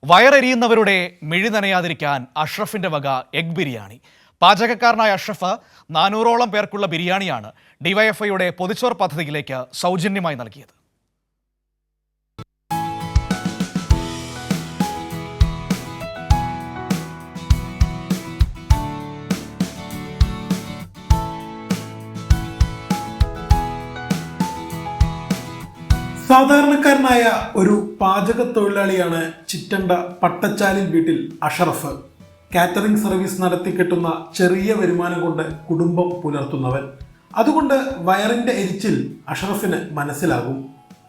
വയറെരിയുന്നവരുടെ മിഴി നനയാതിരിക്കാൻ അഷ്റഫിന്റെ വക എഗ് ബിരിയാണി. പാചകക്കാരനായ അഷ്റഫ് 400ഓളം പേർക്കുള്ള ബിരിയാണിയാണ് ഡിവൈഎഫ്ഐയുടെ പൊതിച്ചോർ പദ്ധതിയിലേക്ക് സൗജന്യമായി നൽകിയത്. സാധാരണക്കാരനായ ഒരു പാചക തൊഴിലാളിയാണ് ചിറ്റണ്ട പട്ടച്ചാലിൽ വീട്ടിൽ അഷ്റഫ്. കാറ്ററിംഗ് സർവീസ് നടത്തി കിട്ടുന്ന ചെറിയ വരുമാനം കൊണ്ട് കുടുംബം പുലർത്തുന്നവൻ. അതുകൊണ്ട് വയറിന്റെ എരിച്ചിൽ അഷ്റഫിന് മനസ്സിലാകും.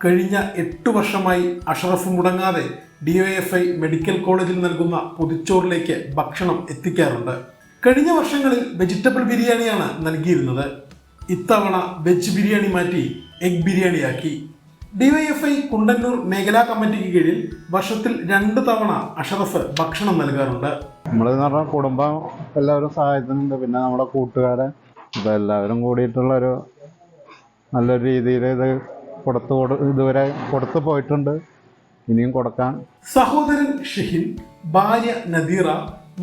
കഴിഞ്ഞ 8 വർഷമായി അഷ്റഫ് മുടങ്ങാതെ ഡിവൈഎഫ്ഐ മെഡിക്കൽ കോളേജിൽ നൽകുന്ന പൊതിച്ചോറിലേക്ക് ഭക്ഷണം എത്തിക്കാറുണ്ട്. കഴിഞ്ഞ വർഷങ്ങളിൽ വെജിറ്റബിൾ ബിരിയാണിയാണ് നൽകിയിരുന്നത്. ഇത്തവണ വെജ് ബിരിയാണി മാറ്റി എഗ് ബിരിയാണിയാക്കി. ഡിവൈഎഫ്ഐ കുണ്ടന്നൂർ മേഖലാ കമ്മിറ്റിക്ക് കീഴിൽ വർഷത്തിൽ 2 തവണ അഷ്റഫ് ഭക്ഷണം നൽകാറുണ്ട്. നമ്മളെന്ന് പറഞ്ഞാൽ കുടുംബം എല്ലാവരും സഹായിക്കുന്നുണ്ട്. പിന്നെ നമ്മുടെ കൂട്ടുകാരെ എല്ലാവരും കൂടിയിട്ടുള്ളൊരു നല്ലൊരു രീതിയിൽ ഇത് ഇതുവരെ കൊടുത്തു പോയിട്ടുണ്ട്. ഇനിയും കൊടുക്കാൻ. സഹോദരൻ ഷഹിൻ, ഭാര്യ നദീറ,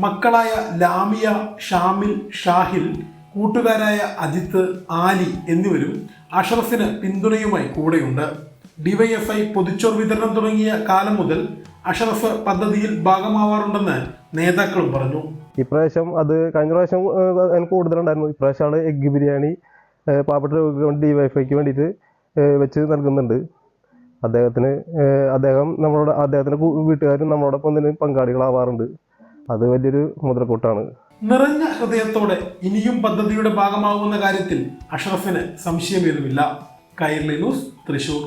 മക്കളായ ലാമിയ, ഷാമിൽ, ഷാഹിൽ, കൂട്ടുകാരായ അജിത്ത്, ആലി എന്നിവരും അഷ്റഫിന് പിന്തുണയുമായി കൂടെയുണ്ട്. ഡിവൈഎഫ്ഐ പൊതിച്ചോർ വിതരണം തുടങ്ങിയ കാലം മുതൽ അഷ്റഫ് പദ്ധതിയിൽ ഭാഗമാവാറുണ്ടെന്ന് നേതാക്കളും പറഞ്ഞു. ഇപ്രാവശ്യം അത് കഴിഞ്ഞ പ്രാവശ്യം എനിക്ക് കൂടുതലുണ്ടായിരുന്നു. ഇപ്രാവശ്യമാണ് എഗ് ബിരിയാണി പാവപ്പെട്ട രോഗികൾക്ക് ഡിവൈഎഫ്ഐക്ക് വേണ്ടിയിട്ട് വെച്ച് നൽകുന്നുണ്ട്. അദ്ദേഹത്തിൻ്റെ വീട്ടുകാരും നമ്മളോടൊപ്പം തന്നെ പങ്കാളികളാവാറുണ്ട്. അത് വലിയൊരു മുതൽക്കൂട്ടാണ്. നിറഞ്ഞ ഹൃദയത്തോടെ ഇനിയും പദ്ധതിയുടെ ഭാഗമാകുന്ന കാര്യത്തിൽ അഷ്റഫിന് സംശയമേതുമില്ല. കൈരളി ന്യൂസ്, തൃശൂർ.